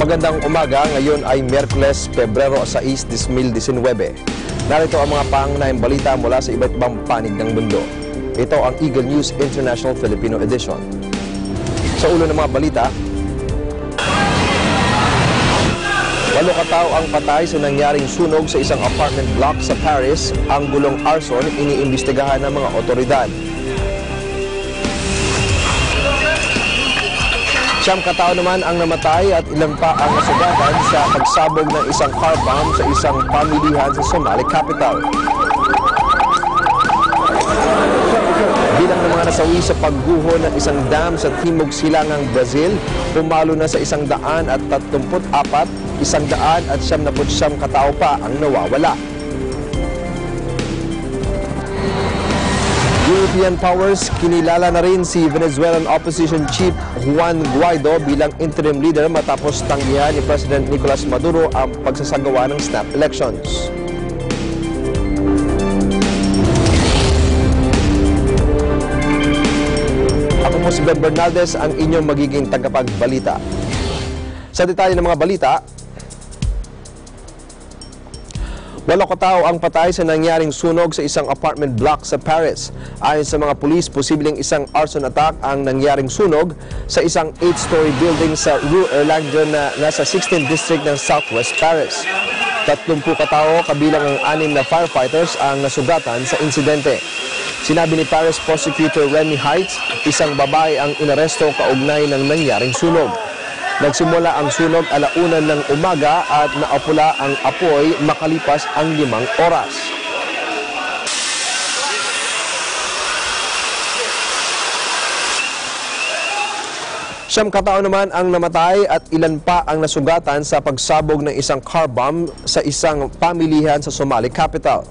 Magandang umaga, ngayon ay Miyerkules, Pebrero 6, 2019. Narito ang mga pangunahing balita mula sa iba't ibang panig ng mundo. Ito ang Eagle News International Filipino Edition. Sa ulo ng mga balita, 8 katao ang patay sa nangyaring sunog sa isang apartment block sa Paris. Ang gulong arson iniimbestigahan ng mga otoridad. 9 katao naman ang namatay at ilan pa ang nasugatan sa pagsabog ng isang car bomb sa isang pamilihan sa Somali capital. Bilang ng mga nasawi sa pagguho ng isang dam sa Timog Silangang Brazil, pumalo na sa 134, 199 katao pa ang nawawala. European powers, kinilala na rin si Venezuelan opposition chief Juan Guaido bilang interim leader matapos tanggihan ni President Nicolas Maduro ang pagsasagawa ng snap elections. Ako po si Ben Bernaldez, ang inyong magiging tagapagbalita. Sa detalye ng mga balita, 8 katao ang patay sa nangyaring sunog sa isang apartment block sa Paris. Ayon sa mga pulis, posibleng isang arson attack ang nangyaring sunog sa isang 8-story building sa Rue Erlanger na nasa 16th District ng Southwest Paris. 30 katao kabilang ang 6 na firefighters ang nasugatan sa insidente. Sinabi ni Paris Prosecutor Remy Heights, isang babae ang inaresto kaugnay ng nangyaring sunog. Nagsimula ang sunog 1:00 ng umaga at naapula ang apoy makalipas ang 5 oras. Siyam katao naman ang namatay at ilan pa ang nasugatan sa pagsabog ng isang car bomb sa isang pamilihan sa Somali capital.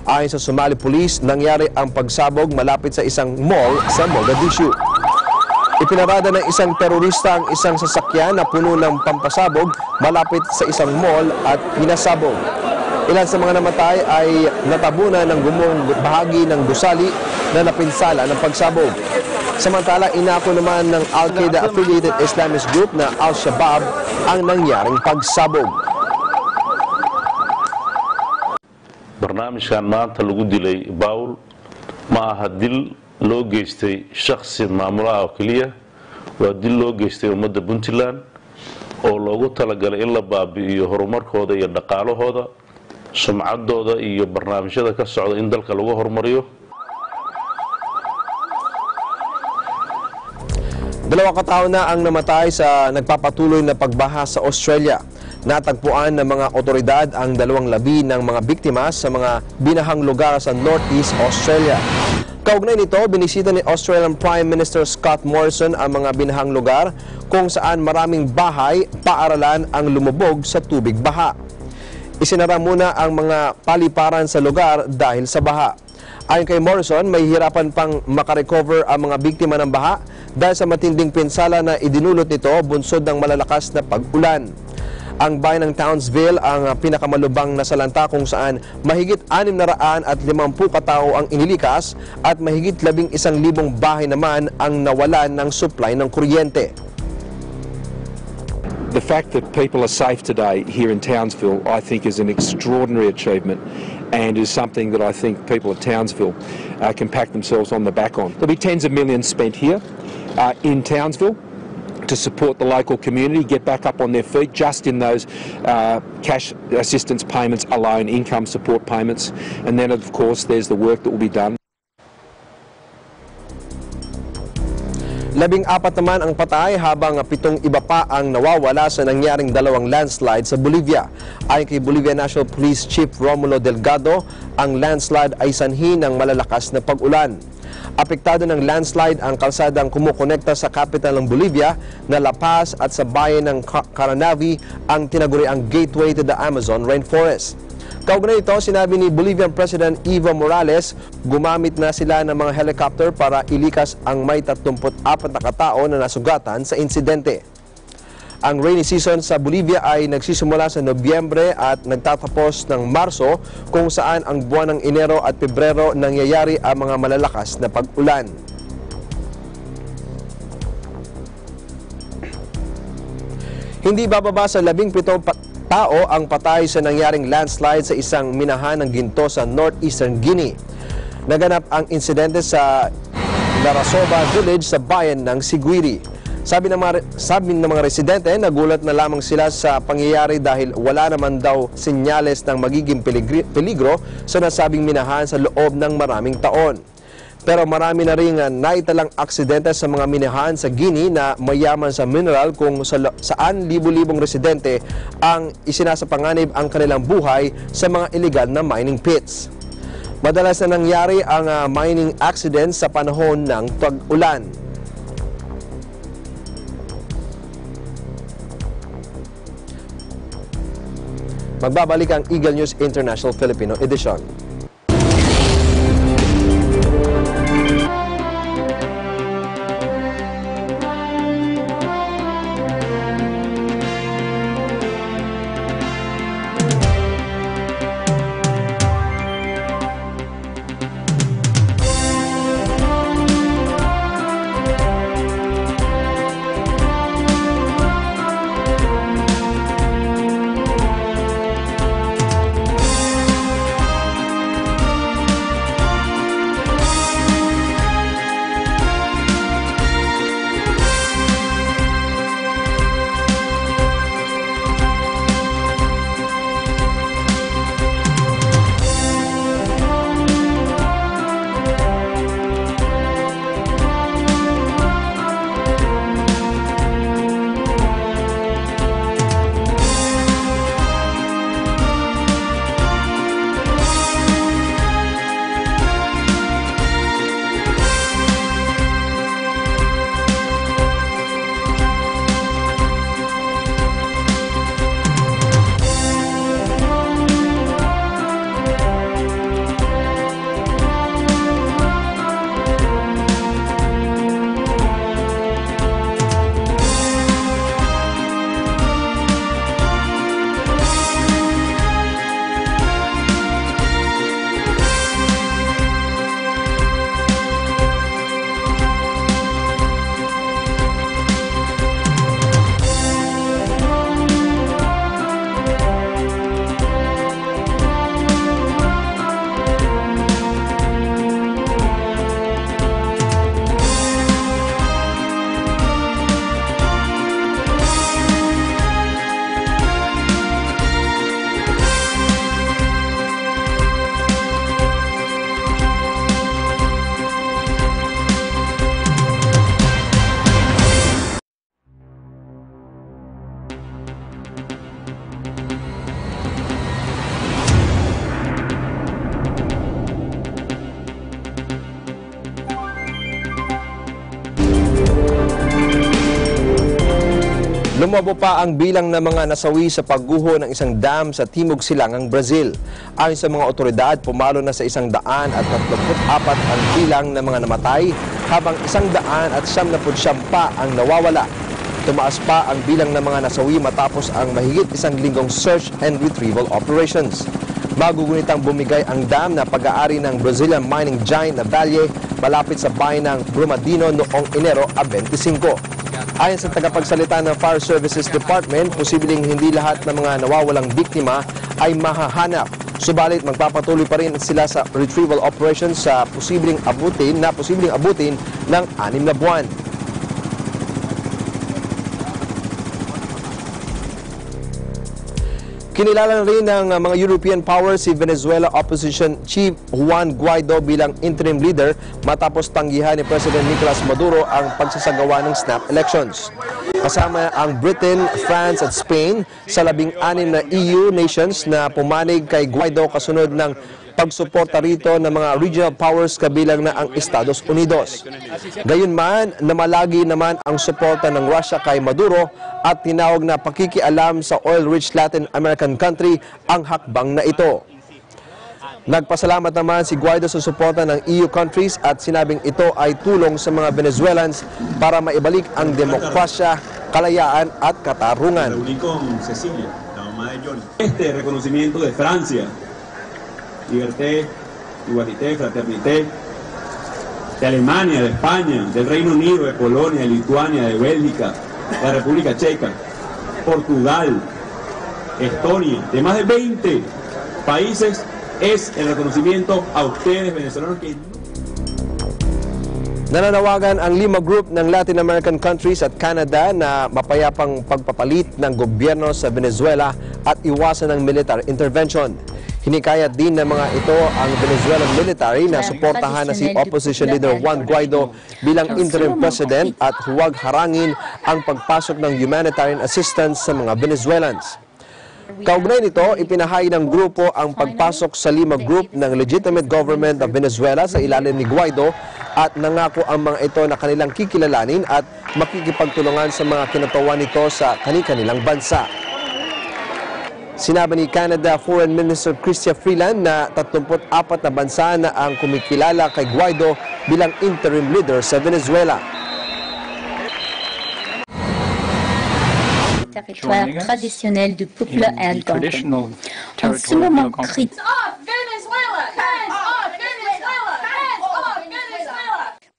Ayon sa Somali Police, nangyari ang pagsabog malapit sa isang mall sa Mogadishu. Ipinarada ng isang terorista ang isang sasakyan na puno ng pampasabog malapit sa isang mall at pinasabog. Ilan sa mga namatay ay natabunan ng gumong bahagi ng gusali na napinsala ng pagsabog. Samantala, inako naman ng Al-Qaeda-affiliated Islamist group na Al-Shabaab ang nangyaring pagsabog. Barnaamijkan maanta lagu dilay Baul ma aha dil loo geystay shakhsi maamulaha oo keliya, waa dil loo geystay ummadda Puntland oo loogu talagalay in la baabi'iyo horumarkooda iyo dhaqaalahooda, sumcaddooda iyo barnaamijyada ka socda in dalka lagu horumariyo. 2 katao na ang namatay sa nagpapatuloy na pagbaha sa Australia. Natagpuan ng mga otoridad ang 2 labi ng mga biktima sa mga binahang lugar sa Northeast Australia. Kaugnay nito, binisita ni Australian Prime Minister Scott Morrison ang mga binahang lugar kung saan maraming bahay, paaralan ang lumubog sa tubig baha. Isinara muna ang mga paliparan sa lugar dahil sa baha. Ayon kay Morrison, may hirapan pang makarecover ang mga biktima ng baha dahil sa matinding pinsala na idinulot nito bunsod ng malalakas na pag-ulan. Ang bayan ng Townsville ang pinakamalubang na salanta kung saan mahigit 650 katao ang inilikas at mahigit 11,000 bahay naman ang nawalan ng supply ng kuryente. The fact that people are safe today here in Townsville, I think, is an extraordinary achievement and is something that I think people of Townsville can pat themselves on the back on. There'll be tens of millions spent here in Townsville to support the local community, get back up on their feet just in those cash assistance payments alone, income support payments. And then, of course, there's the work that will be done. 14 naman ang patay habang 7 iba pa ang nawawala sa nangyaring 2 landslide sa Bolivia. Ayon kay Bolivia National Police Chief Romulo Delgado, ang landslide ay sanhi ng malalakas na pag-ulan. Apektado ng landslide ang kalsadang kumukonekta sa capital ng Bolivia na La Paz at sa bayan ng Caranavi, ang tinaguriang gateway to the Amazon rainforest. Kaugnay ito, sinabi ni Bolivian President Evo Morales, gumamit na sila ng mga helicopter para ilikas ang may 34 na katao na nasugatan sa insidente. Ang rainy season sa Bolivia ay nagsisimula sa Nobyembre at nagtatapos ng Marso, kung saan ang buwan ng Enero at Pebrero nangyayari ang mga malalakas na pag-ulan. Hindi bababa sa 17 tao ang patay sa nangyaring landslide sa isang minahan ng ginto sa Northeastern Guinea. Naganap ang insidente sa Larasoba Village sa bayan ng Siguiri. Sabi ng mga residente, nagulat na lamang sila sa pangyayari dahil wala naman daw senyales ng magiging peligro sa nasabing minahan sa loob ng maraming taon. Pero marami na rin naitalang aksidente sa mga minahan sa Guinea na mayaman sa mineral kung saan libu-libong residente ang isinasapanganib ang kanilang buhay sa mga iligal na mining pits. Madalas na nangyari ang mining accidents sa panahon ng tag-ulan. Magbabalik ang Eagle News International Filipino Edition. Lumabo pa ang bilang ng mga nasawi sa pagguho ng isang dam sa Timog Silangang Brazil. Ayon sa mga otoridad, pumalo na sa 134 ang bilang ng mga namatay, habang 199 pa ang nawawala. Tumaas pa ang bilang ng mga nasawi matapos ang mahigit 1 linggong search and retrieval operations. Magugunitang bumigay ang dam na pag-aari ng Brazilian mining giant na Vale malapit sa bayan ng Brumadinho noong Enero 25. Ayon sa tagapagsalita ng Fire Services Department, posibleng hindi lahat ng mga nawawalang biktima ay mahahanap. Subalit magpapatuloy pa rin sila sa retrieval operations sa posibleng abutin ng 6 na buwan. Kinilala rin ng mga European powers si Venezuela Opposition Chief Juan Guaido bilang interim leader matapos tanggihan ni President Nicolas Maduro ang pagsasagawa ng snap elections. Kasama ang Britain, France at Spain sa 16 na EU nations na pumanig kay Guaido kasunod ng pagsuporta rito ng mga regional powers kabilang na ang Estados Unidos. Gayunman, namalagi naman ang suporta ng Russia kay Maduro at tinawag na pakikialam sa oil-rich Latin American country ang hakbang na ito. Nagpasalamat naman si Guaido sa suporta ng EU countries at sinabing ito ay tulong sa mga Venezuelans para maibalik ang demokrasya, kalayaan at katarungan. Este reconocimiento de Francia, liberté, igualité, fraternité, de Alemania, de España, del Reino Unido, de Polonia, de Lituania, de Bélgica, de la República Checa, Portugal, Estonia, de más de 20 países, es el reconocimiento a ustedes venezolanos que... Nananawagan ang 5 group ng Latin American countries at Canada na mapayapang pagpapalit ng gobyerno sa Venezuela at iwasan ng military intervention. Hinikayat din ng mga ito ang Venezuelan military na suportahan na si opposition leader Juan Guaido bilang interim president at huwag harangin ang pagpasok ng humanitarian assistance sa mga Venezuelans. Kaugnay nito, ipinahay ng grupo ang pagpasok sa 5 group ng legitimate government of Venezuela sa ilalim ni Guaido at nangako ang mga ito na kanilang kikilalanin at makikipagtulungan sa mga kinatawan nito sa kanilang bansa. Sinabi ni Canada Foreign Minister Chrystia Freeland na 34 na bansa na ang kumikilala kay Guaido bilang interim leader sa Venezuela. Territoire traditionnel du peuple algonquin. En ce moment critique,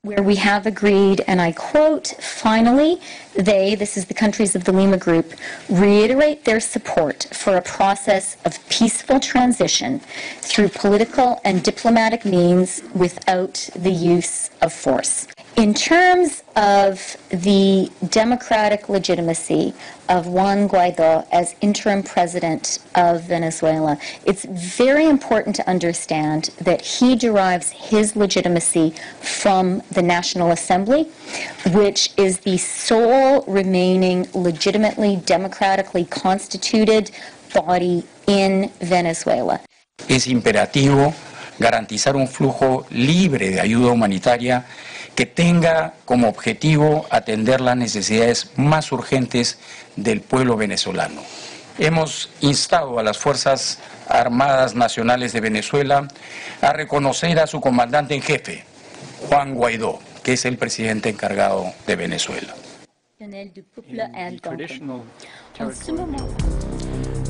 where we have agreed, and I quote, finally, they, this is the countries of the Lima Group, reiterate their support for a process of peaceful transition through political and diplomatic means without the use of force. In terms of the democratic legitimacy of Juan Guaido as interim president of Venezuela, it's very important to understand that he derives his legitimacy from the National Assembly, which is the sole remaining legitimately democratically constituted body in Venezuela. Es imperativo garantizar un flujo libre de ayuda humanitaria que tenga como objetivo atender las necesidades más urgentes del pueblo venezolano. Hemos instado a las Fuerzas Armadas Nacionales de Venezuela a reconocer a su comandante en jefe, Juan Guaidó, que es el presidente encargado de Venezuela.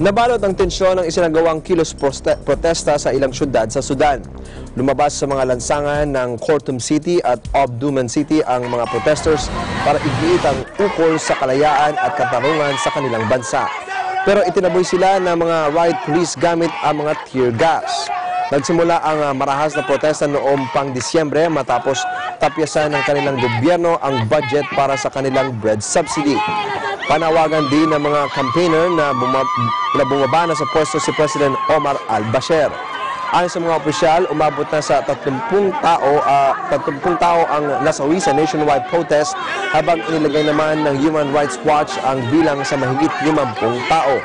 Nabalot ang tensyon ng isinagawang kilos protesta sa ilang syudad sa Sudan. Lumabas sa mga lansangan ng Khartoum City at Omdurman City ang mga protesters para igiit ang ukol sa kalayaan at katarungan sa kanilang bansa. Pero itinaboy sila ng mga riot police gamit ang mga tear gas. Nagsimula ang marahas na protesta noong pang Disyembre matapos tapyasan ng kanilang gobyerno ang budget para sa kanilang bread subsidy. Panawagan din ng mga campaigner na bumaba na sa pwesto si President Omar al-Bashir. Ayon sa mga opisyal, umabot na sa 30 tao ang nasawi sa nationwide protest habang inilagay naman ng Human Rights Watch ang bilang sa mahigit 50 tao.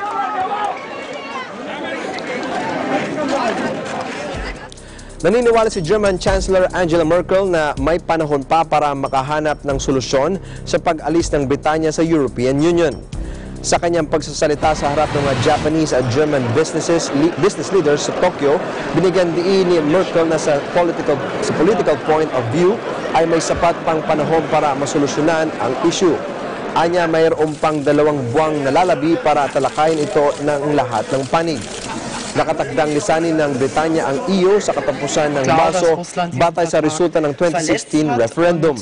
Naniniwala si German Chancellor Angela Merkel na may panahon pa para makahanap ng solusyon sa pag-alis ng Britanya sa European Union. Sa kanyang pagsasalita sa harap ng mga Japanese at German business leaders sa Tokyo, binigyan diin ni Merkel na sa political point of view ay may sapat pang panahon para masolusyonan ang issue. Anya mayroon pang 2 buwang nalalabi para talakayin ito ng lahat ng panig. Nakatakdang lisanin ng Britanya ang EU sa katapusan ng Marso batay sa resulta ng 2016 referendum.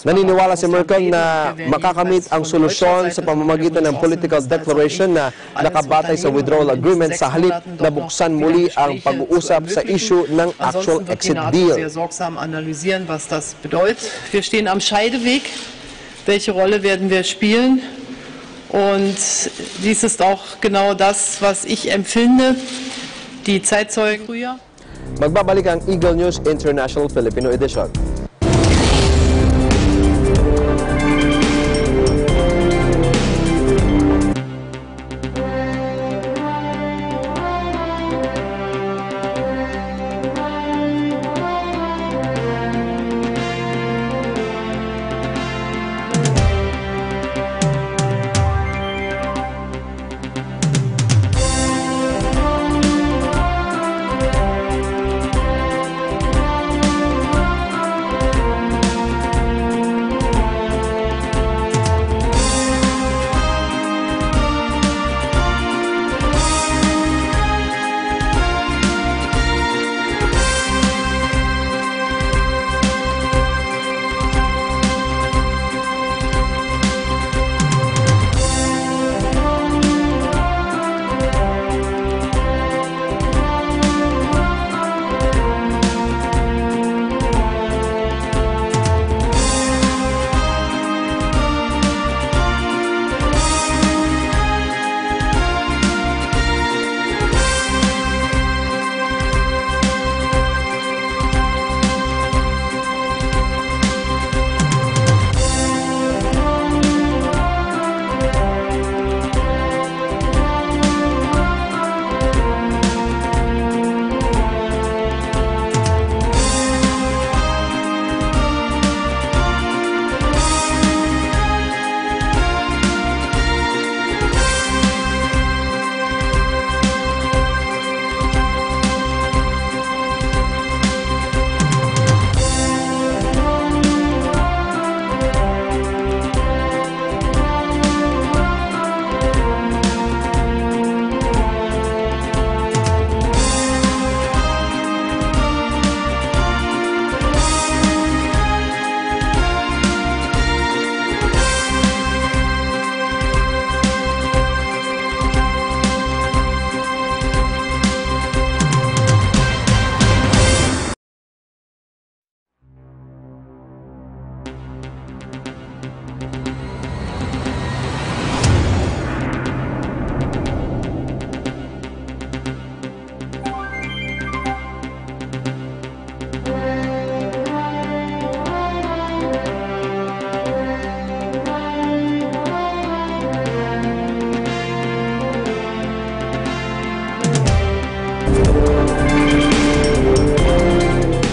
Naniniwala si Merkel na makakamit ang solusyon sa pamamagitan ng political declaration na nakabatay sa withdrawal agreement sa halip na buksan muli ang pag-uusap sa issue ng actual exit deal. Wir stehen am Scheideweg. Welche Rolle werden wir spielen? Und dies ist auch genau das, was ich empfinde. Die Zeitzeugen früher. Magbabalik ang Eagle News International Filipino Edition.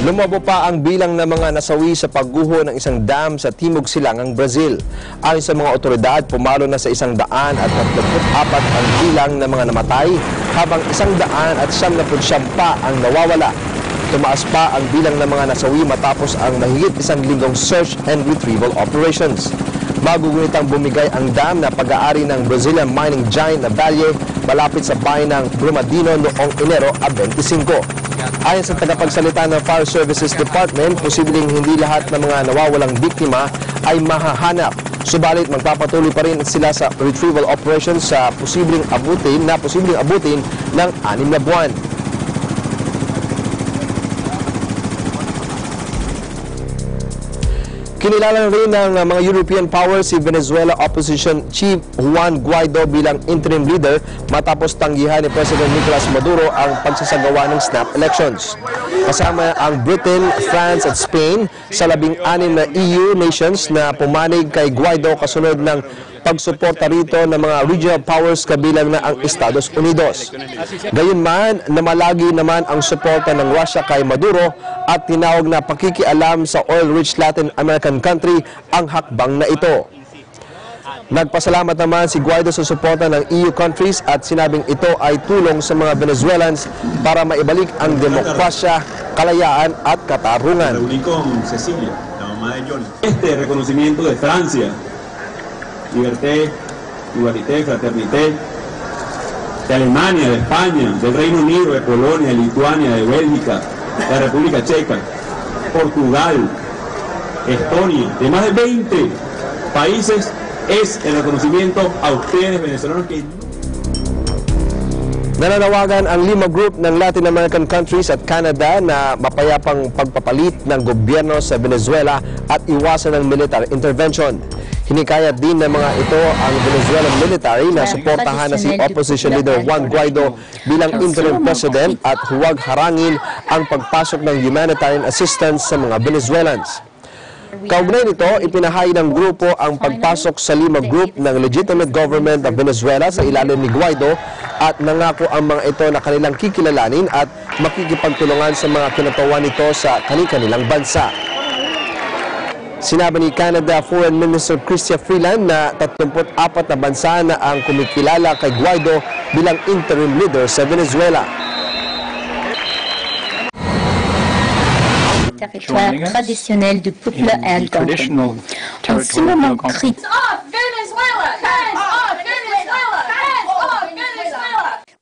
Lumabo pa ang bilang ng mga nasawi sa pagguho ng isang dam sa Timog Silangang Brazil. Ayon sa mga otoridad, pumalo na sa 134 ang bilang ng mga namatay, habang 199 pa ang nawawala. Tumaas pa ang bilang ng mga nasawi matapos ang mahigit 1 linggong search and retrieval operations. Magugunitang bumigay ang dam na pag-aari ng Brazilian mining giant na Vale malapit sa bayan ng Brumadinho noong Enero 25. Ayon sa tagapagsalita ng Fire Services Department, posibleng hindi lahat ng mga nawawalang biktima ay mahahanap. Subalit magpapatuloy pa rin sila sa retrieval operations sa posibleng abutin ng 6 na buwan. Kinilala rin ng mga European powers si Venezuela Opposition Chief Juan Guaido bilang interim leader matapos tanggihan ni President Nicolas Maduro ang pagsasagawa ng snap elections. Kasama ang Britain, France at Spain sa 16 na EU nations na pumanig kay Guaido kasunod ng pagsuporta rito ng mga regional powers kabilang na ang Estados Unidos. Gayunman, namalagi naman ang suporta ng Russia kay Maduro at tinawag na pakikialam sa oil-rich Latin American country ang hakbang na ito. Nagpasalamat naman si Guaido sa suporta ng EU countries at sinabing ito ay tulong sa mga Venezuelans para maibalik ang demokrasya, kalayaan at katarungan. Este reconocimiento de Francia, liberté, igualité, fraternité, de Alemania, de España, del Reino Unido, de Polonia, de Lituania, de Bélgica, de la República Checa, Portugal, Estonia, de más de 20 países, es el reconocimiento a ustedes venezolanos que... Nananawagan ang 5 group ng Latin American countries at Canada na mapayapang pagpapalit ng gobyerno sa Venezuela at iwasan ng military intervention. Hinikayat din ng mga ito ang Venezuelan military na suportahan na si Opposition Leader Juan Guaido bilang interim president at huwag harangin ang pagpasok ng humanitarian assistance sa mga Venezuelans. Kaugnay nito, ipinahay ng grupo ang pagpasok sa 5 group ng legitimate government ng Venezuela sa ilalim ni Guaido at nangako ang mga ito na kanilang kikilalanin at makikipagtulungan sa mga kinatawan nito sa kanilang bansa. Sinabi ni Canada Foreign Minister Chrystia Freeland na 34 na bansa na ang kumikilala kay Guaido bilang interim leader sa Venezuela. Territoire traditionnel du peuple algonquin. En ce moment critique,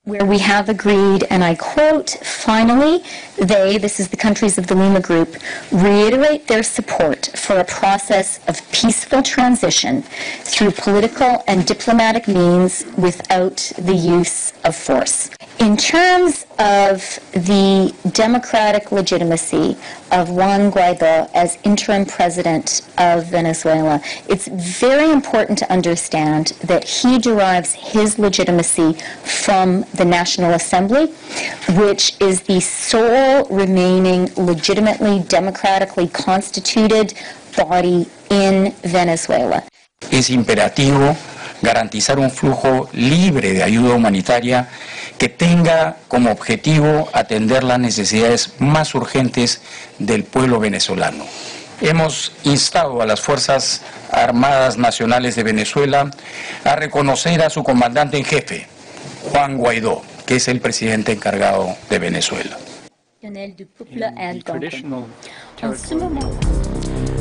where we have agreed, and I quote, finally, they, this is the countries of the Lima Group, reiterate their support for a process of peaceful transition through political and diplomatic means without the use of force. In terms of the democratic legitimacy of Juan Guaido as interim president of Venezuela, it's very important to understand that he derives his legitimacy from the National Assembly, which is the sole remaining legitimately democratically constituted body in Venezuela. Es imperativo garantizar un flujo libre de ayuda humanitaria que tenga como objetivo atender las necesidades más urgentes del pueblo venezolano. Hemos instado a las Fuerzas Armadas Nacionales de Venezuela a reconocer a su comandante en jefe, Juan Guaidó, que es el presidente encargado de Venezuela.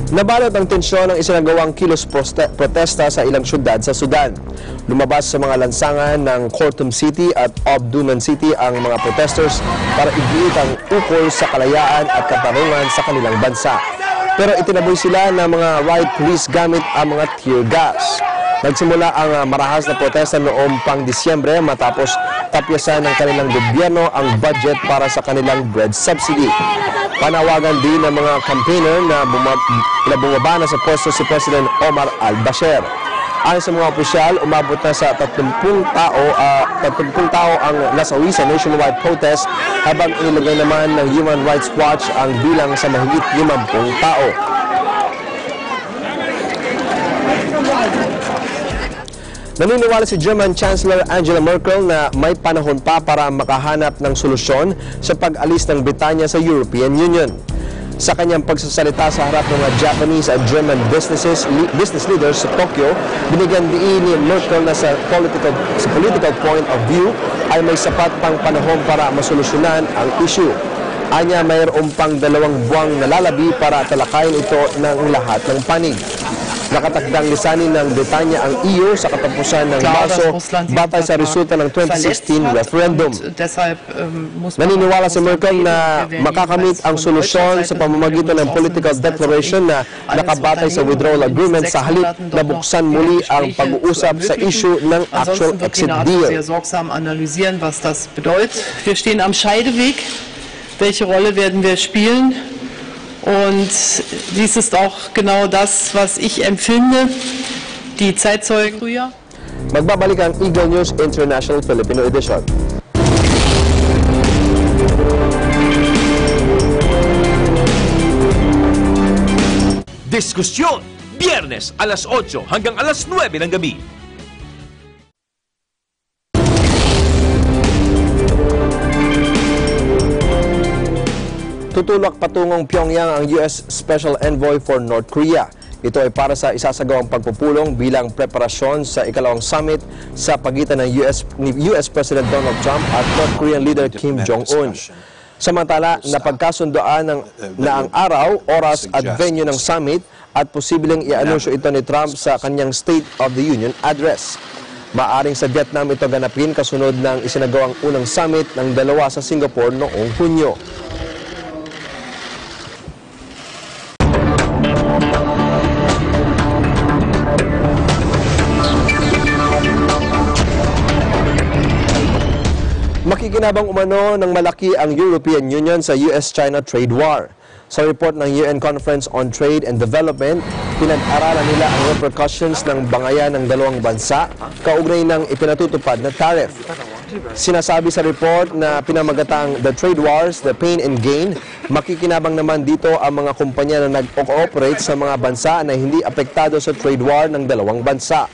Nabalot ang tensyon ng isinagawang kilos protesta sa ilang syudad sa Sudan. Lumabas sa mga lansangan ng Khartoum City at Omdurman City ang mga protesters para igit ang ukol sa kalayaan at katarungan sa kanilang bansa. Pero itinaboy sila ng mga riot police gamit ang mga tear gas. Nagsimula ang marahas na protesta noong pang Disyembre matapos tapyasan ng kanilang gobyerno ang budget para sa kanilang bread subsidy. Panawagan din ng mga campaigner na bumaba na sa pwesto si President Omar al-Bashir. Ayon sa mga opisyal, umabot na sa 30 tao ang nasawi sa nationwide protest habang inilagay naman ng Human Rights Watch ang bilang sa mahigit 50 tao. Naniniwala si German Chancellor Angela Merkel na may panahon pa para makahanap ng solusyon sa pag-alis ng Britanya sa European Union. Sa kanyang pagsasalita sa harap ng mga Japanese at German business leaders sa Tokyo, binigyan diin ni Merkel na sa political point of view ay may sapat pang panahon para masolusyonan ang issue. Anya mayroon pang 2 buwang nalalabi para talakayin ito ng lahat ng panig. Nakatakdang lisanin ng Britanya ang EU sa katapusan ng Marso batay sa resulta ng 2016 referendum. Naniniwala si Merkel na makakamit ang solusyon sa pamamagitan ng political declaration na nakabatay sa withdrawal agreement sa halip na buksan muli ang pag-uusap sa issue ng actual exit deal. Wir stehen am Scheideweg. Welche Rolle werden wir spielen? Und dies ist auch genau das, was ich empfinde. Die Zeitzeugen früher. Magbabalik ang Eagle News International Filipino Edition. Diskusyon, Biyernes alas 8 hanggang alas 9 ng gabi. Tutulak patungong Pyongyang ang U.S. Special Envoy for North Korea. Ito ay para sa isasagawang pagpupulong bilang preparasyon sa ikalawang summit sa pagitan ng US President Donald Trump at North Korean leader Kim Jong-un. Samantala, napagkasundoan na ang araw, oras at venue ng summit at posibleng i-anunsyo ito ni Trump sa kanyang State of the Union address. Maaring sa Vietnam ito ganapin kasunod ng isinagawang unang summit ng dalawa sa Singapore noong Hunyo. Makikinabang umano ng malaki ang European Union sa US-China trade war. Sa report ng UN Conference on Trade and Development, pinag-aralan nila ang repercussions ng bangayan ng dalawang bansa kaugnay ng ipinatutupad na tariff. Sinasabi sa report na pinamagatang the trade wars, the pain and gain, makikinabang naman dito ang mga kumpanya na nag-cooperate sa mga bansa na hindi apektado sa trade war ng dalawang bansa.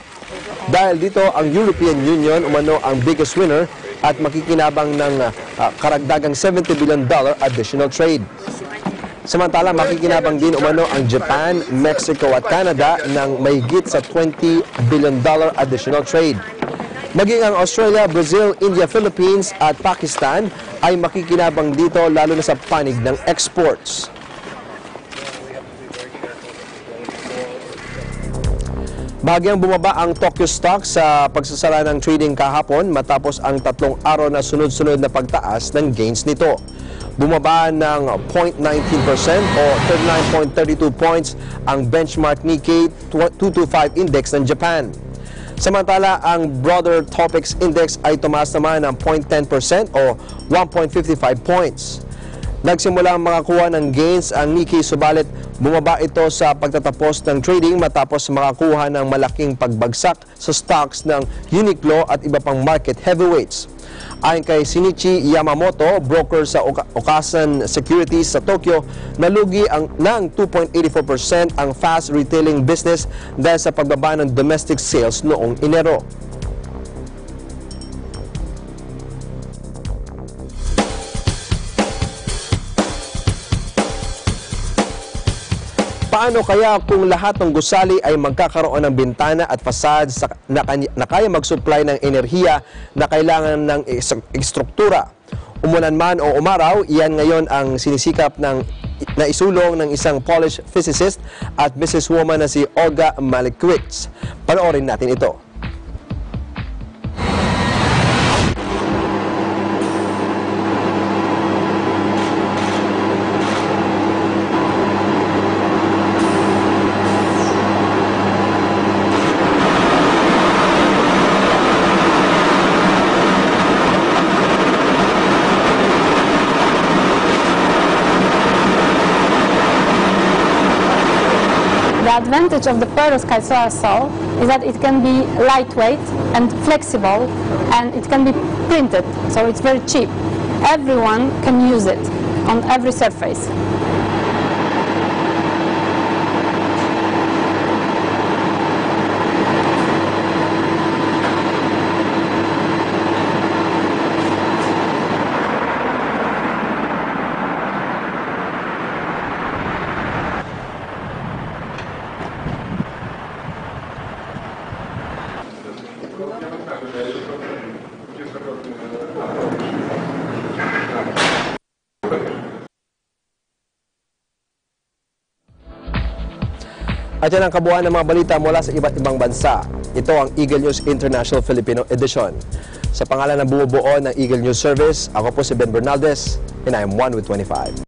Dahil dito, ang European Union umano ang biggest winner at makikinabang ng karagdagang $70 billion additional trade. Samantala, makikinabang din umano ang Japan, Mexico at Canada ng mahigit sa $20 billion additional trade. Maging ang Australia, Brazil, India, Philippines at Pakistan ay makikinabang dito lalo na sa panig ng exports. Bahagyang bumaba ang Tokyo stock sa pagsasara ng trading kahapon matapos ang 3 araw na sunod-sunod na pagtaas ng gains nito. Bumaba ng 0.19% o 39.32 points ang benchmark Nikkei 225 index ng Japan. Samantala, ang broader Topix index ay tumaas naman ng 0.10% o 1.55 points. Nagsimula ang makakuha ng gains ang Nikkei, subalit bumaba ito sa pagtatapos ng trading matapos makakuha ng malaking pagbagsak sa stocks ng Uniqlo at iba pang market heavyweights. Ayon kay Shinichi Yamamoto, broker sa Okasan Securities sa Tokyo, nalugi ng 2.84% ang fast retailing business dahil sa pagbaba ng domestic sales noong Enero. Paano kaya kung lahat ng gusali ay magkakaroon ng bintana at fasad na kaya mag-supply ng enerhiya na kailangan ng istruktura? Umulan man o umaraw, iyan ngayon ang sinisikap na isulong ng isang Polish physicist at businesswoman na si Olga Malikiewicz. Panoorin natin ito. The advantage of the perovskite solar cell is that it can be lightweight and flexible, and it can be printed, so it's very cheap. Everyone can use it on every surface. At yan ang kabuuan ng mga balita mula sa iba't ibang bansa. Ito ang Eagle News International Filipino Edition. Sa pangalan ng bumubuo ng Eagle News Service, ako po si Ben Bernaldez and I am 1 with 25.